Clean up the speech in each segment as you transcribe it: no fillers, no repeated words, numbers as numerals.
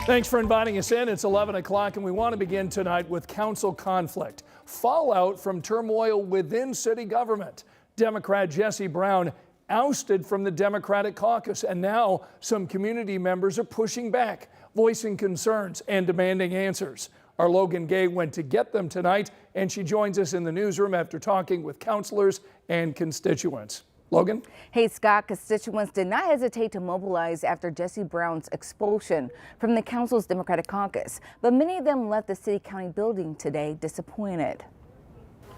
Thanks for inviting us in. It's 11 o'clock and we want to begin tonight with council conflict. Fallout from turmoil within city government. Democrat Jesse Brown ousted from the Democratic caucus, and now some community members are pushing back, voicing concerns and demanding answers. Our Logan Gay went to get them tonight, and she joins us in the newsroom after talking with councilors and constituents. Logan? Hey, Scott, constituents did not hesitate to mobilize after Jesse Brown's expulsion from the council's Democratic caucus, but many of them left the city county building today disappointed.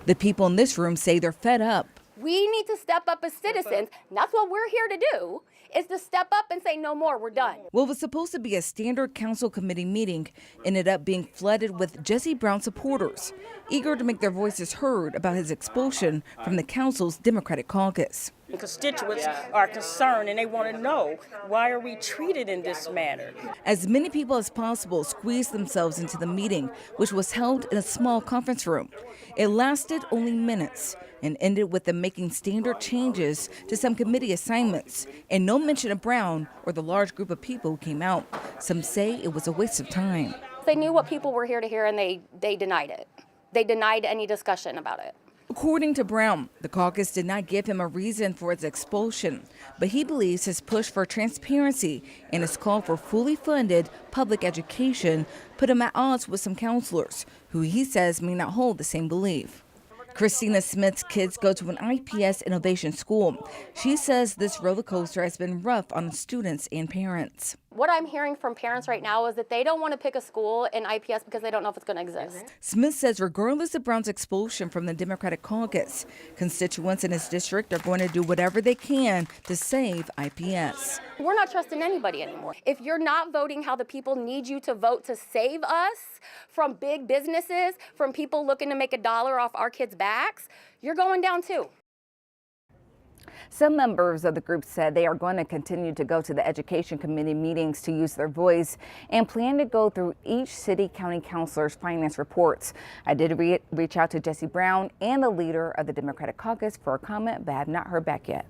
The people in this room say they're fed up. We need to step up as citizens. And that's what we're here to do, is to step up and say no more, we're done. What was supposed to be a standard council committee meeting ended up being flooded with Jesse Brown supporters, eager to make their voices heard about his expulsion from the council's Democratic caucus. Constituents are concerned and they want to know, why are we treated in this manner? As many people as possible squeezed themselves into the meeting, which was held in a small conference room. It lasted only minutes and ended with them making standard changes to some committee assignments, and no mention of Brown or the large group of people who came out. Some say it was a waste of time. They knew what people were here to hear, and they denied it. They denied any discussion about it. According to Brown, the caucus did not give him a reason for his expulsion, but he believes his push for transparency and his call for fully funded public education put him at odds with some counselors who he says may not hold the same belief. Christina Smith's kids go to an IPS innovation school. She says this roller coaster has been rough on students and parents. What I'm hearing from parents right now is that they don't want to pick a school in IPS because they don't know if it's going to exist. Smith says regardless of Brown's expulsion from the Democratic caucus, constituents in his district are going to do whatever they can to save IPS. We're not trusting anybody anymore. If you're not voting how the people need you to vote to save us from big businesses, from people looking to make a dollar off our kids' backs, you're going down too. Some members of the group said they are going to continue to go to the Education Committee meetings to use their voice and plan to go through each city county councilor's finance reports. I did reach out to Jesse Brown and the leader of the Democratic caucus for a comment, but I have not heard back yet.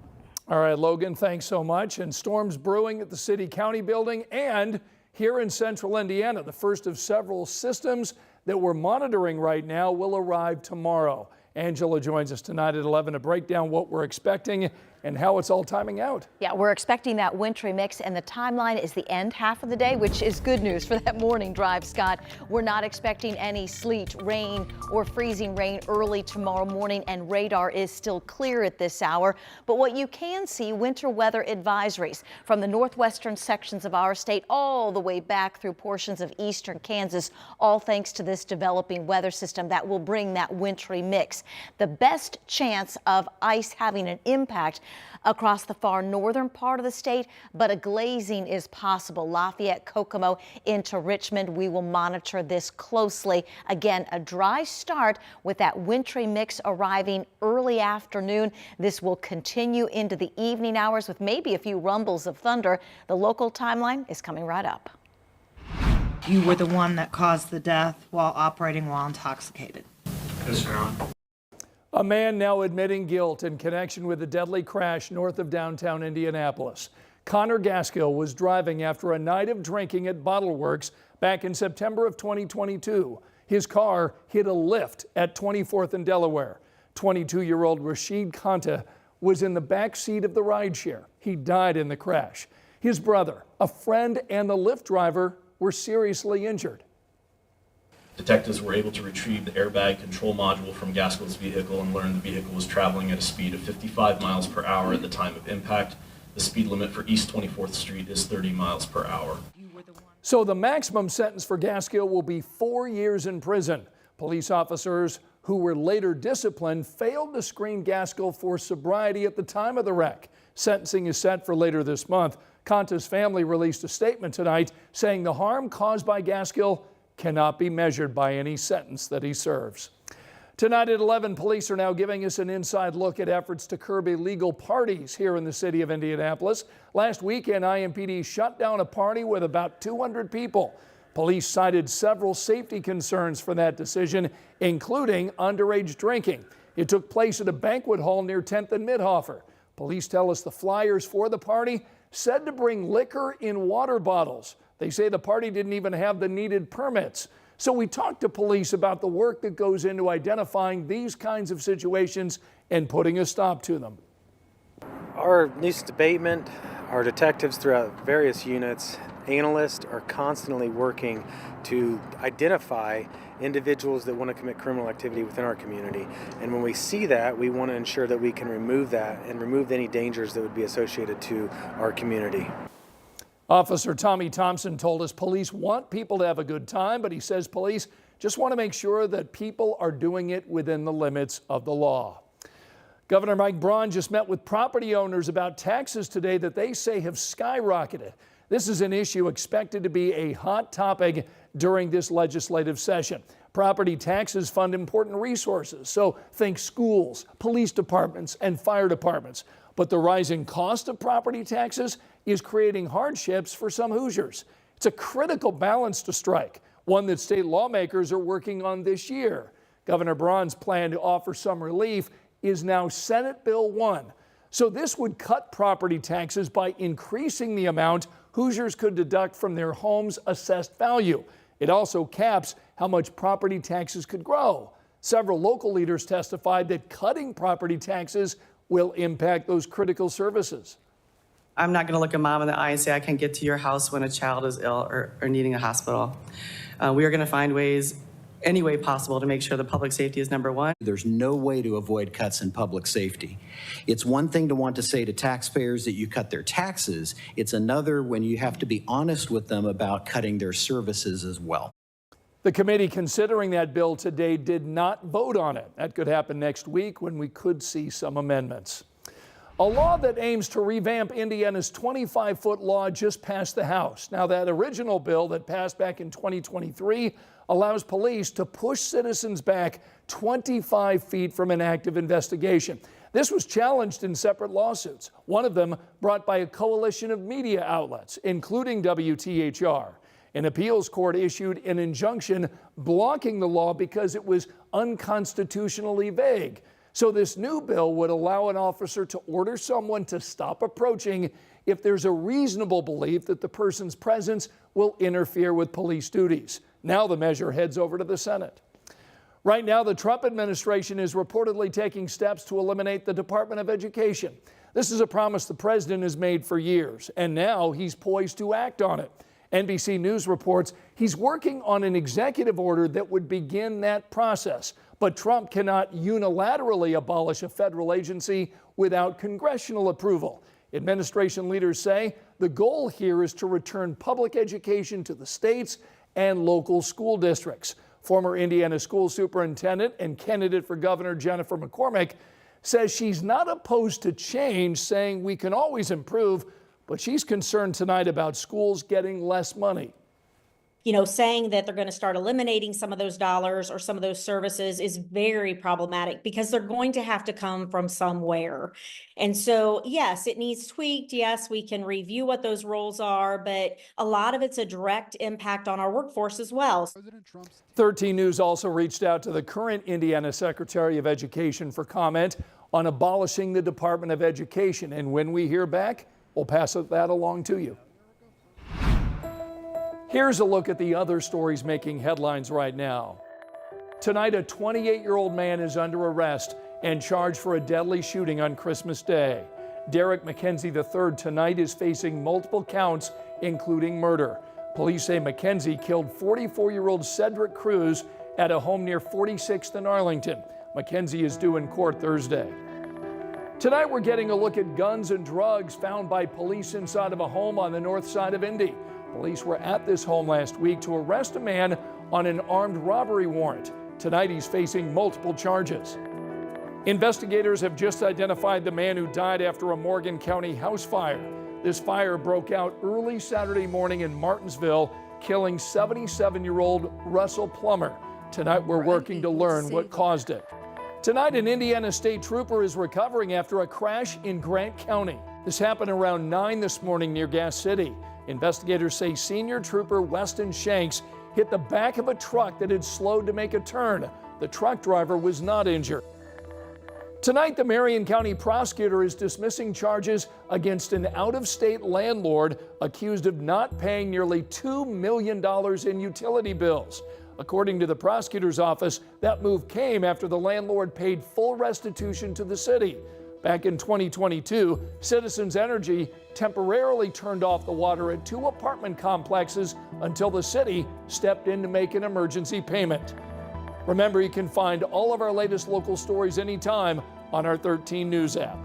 All right, Logan, thanks so much. And storms brewing at the city county building and here in central Indiana. The first of several systems that we're monitoring right now will arrive tomorrow. Angela joins us tonight at 11 to break down what we're expecting and how it's all timing out. Yeah, we're expecting that wintry mix, and the timeline is the end half of the day, which is good news for that morning drive, Scott. We're not expecting any sleet, rain, or freezing rain early tomorrow morning, and radar is still clear at this hour. But what you can see, winter weather advisories from the northwestern sections of our state all the way back through portions of eastern Kansas, all thanks to this developing weather system that will bring that wintry mix. The best chance of ice having an impact across the far northern part of the state, but a glazing is possible. Lafayette, Kokomo into Richmond. We will monitor this closely. Again, a dry start with that wintry mix arriving early afternoon. This will continue into the evening hours with maybe a few rumbles of thunder. The local timeline is coming right up. You were the one that caused the death while operating while intoxicated. Yes, Your Honor. A man now admitting guilt in connection with a deadly crash north of downtown Indianapolis. Connor Gaskill was driving after a night of drinking at Bottle Works back in September of 2022. His car hit a lift at 24th and Delaware. 22-year-old Rashid Kanta was in the back seat of the rideshare. He died in the crash. His brother, a friend, and the Lyft driver were seriously injured. Detectives were able to retrieve the airbag control module from Gaskill's vehicle and learned the vehicle was traveling at a speed of 55 miles per hour at the time of impact. The speed limit for East 24th Street is 30 miles per hour. So the maximum sentence for Gaskill will be 4 years in prison. Police officers who were later disciplined failed to screen Gaskill for sobriety at the time of the wreck. Sentencing is set for later this month. Kanta's family released a statement tonight saying the harm caused by Gaskill cannot be measured by any sentence that he serves. Tonight at 11, police are now giving us an inside look at efforts to curb illegal parties here in the city of Indianapolis. Last weekend, IMPD shut down a party with about 200 people. Police cited several safety concerns for that decision, including underage drinking. It took place at a banquet hall near 10th and Midhofer. Police tell us the flyers for the party said to bring liquor in water bottles. They say the party didn't even have the needed permits. So we talked to police about the work that goes into identifying these kinds of situations and putting a stop to them. Our nuisance abatement, our detectives throughout various units, analysts are constantly working to identify individuals that want to commit criminal activity within our community. And when we see that, we want to ensure that we can remove that and remove any dangers that would be associated to our community. Officer Tommy Thompson told us police want people to have a good time, but he says police just want to make sure that people are doing it within the limits of the law. Governor Mike Braun just met with property owners about taxes today that they say have skyrocketed. This is an issue expected to be a hot topic during this legislative session. Property taxes fund important resources, so think schools, police departments, and fire departments. But the rising cost of property taxes is creating hardships for some Hoosiers. It's a critical balance to strike, one that state lawmakers are working on this year. Governor Braun's plan to offer some relief is now Senate Bill 1. So this would cut property taxes by increasing the amount Hoosiers could deduct from their home's assessed value. It also caps how much property taxes could grow. Several local leaders testified that cutting property taxes will impact those critical services. I'm not going to look a mom in the eye and say I can't get to your house when a child is ill or needing a hospital. We are going to find ways, any way possible, to make sure that public safety is number one. There's no way to avoid cuts in public safety. It's one thing to want to say to taxpayers that you cut their taxes. It's another when you have to be honest with them about cutting their services as well. The committee considering that bill today did not vote on it. That could happen next week when we could see some amendments. A law that aims to revamp Indiana's 25-foot law just passed the House. Now, that original bill that passed back in 2023 allows police to push citizens back 25 feet from an active investigation. This was challenged in separate lawsuits, one of them brought by a coalition of media outlets, including WTHR. An appeals court issued an injunction blocking the law because it was unconstitutionally vague. So this new bill would allow an officer to order someone to stop approaching if there's a reasonable belief that the person's presence will interfere with police duties. Now the measure heads over to the Senate. Right now, the Trump administration is reportedly taking steps to eliminate the Department of Education. This is a promise the president has made for years, and now he's poised to act on it. NBC News reports he's working on an executive order that would begin that process. But Trump cannot unilaterally abolish a federal agency without congressional approval. Administration leaders say the goal here is to return public education to the states and local school districts. Former Indiana school superintendent and candidate for governor Jennifer McCormick says she's not opposed to change, saying we can always improve, but she's concerned tonight about schools getting less money. You know, saying that they're going to start eliminating some of those dollars or some of those services is very problematic because they're going to have to come from somewhere. And so, yes, it needs tweaked. Yes, we can review what those roles are, but a lot of it's a direct impact on our workforce as well. 13 News also reached out to the current Indiana Secretary of Education for comment on abolishing the Department of Education. And when we hear back, we'll pass that along to you. Here's a look at the other stories making headlines right now. Tonight, a 28-year-old man is under arrest and charged for a deadly shooting on Christmas Day. Derek McKenzie III tonight is facing multiple counts, including murder. Police say McKenzie killed 44-year-old Cedric Cruz at a home near 46th and Arlington. McKenzie is due in court Thursday. Tonight, we're getting a look at guns and drugs found by police inside of a home on the north side of Indy. Police were at this home last week to arrest a man on an armed robbery warrant. Tonight, he's facing multiple charges. Investigators have just identified the man who died after a Morgan County house fire. This fire broke out early Saturday morning in Martinsville, killing 77-year-old Russell Plummer. Tonight, we're working to learn what caused it. Tonight, an Indiana state trooper is recovering after a crash in Grant County. This happened around 9 this morning near Gas City. Investigators say senior trooper Weston Shanks hit the back of a truck that had slowed to make a turn. The truck driver was not injured. Tonight, the Marion County prosecutor is dismissing charges against an out-of-state landlord accused of not paying nearly $2 million in utility bills. According to the prosecutor's office, that move came after the landlord paid full restitution to the city. Back in 2022, Citizens Energy temporarily turned off the water at 2 apartment complexes until the city stepped in to make an emergency payment. Remember, you can find all of our latest local stories anytime on our 13 News app.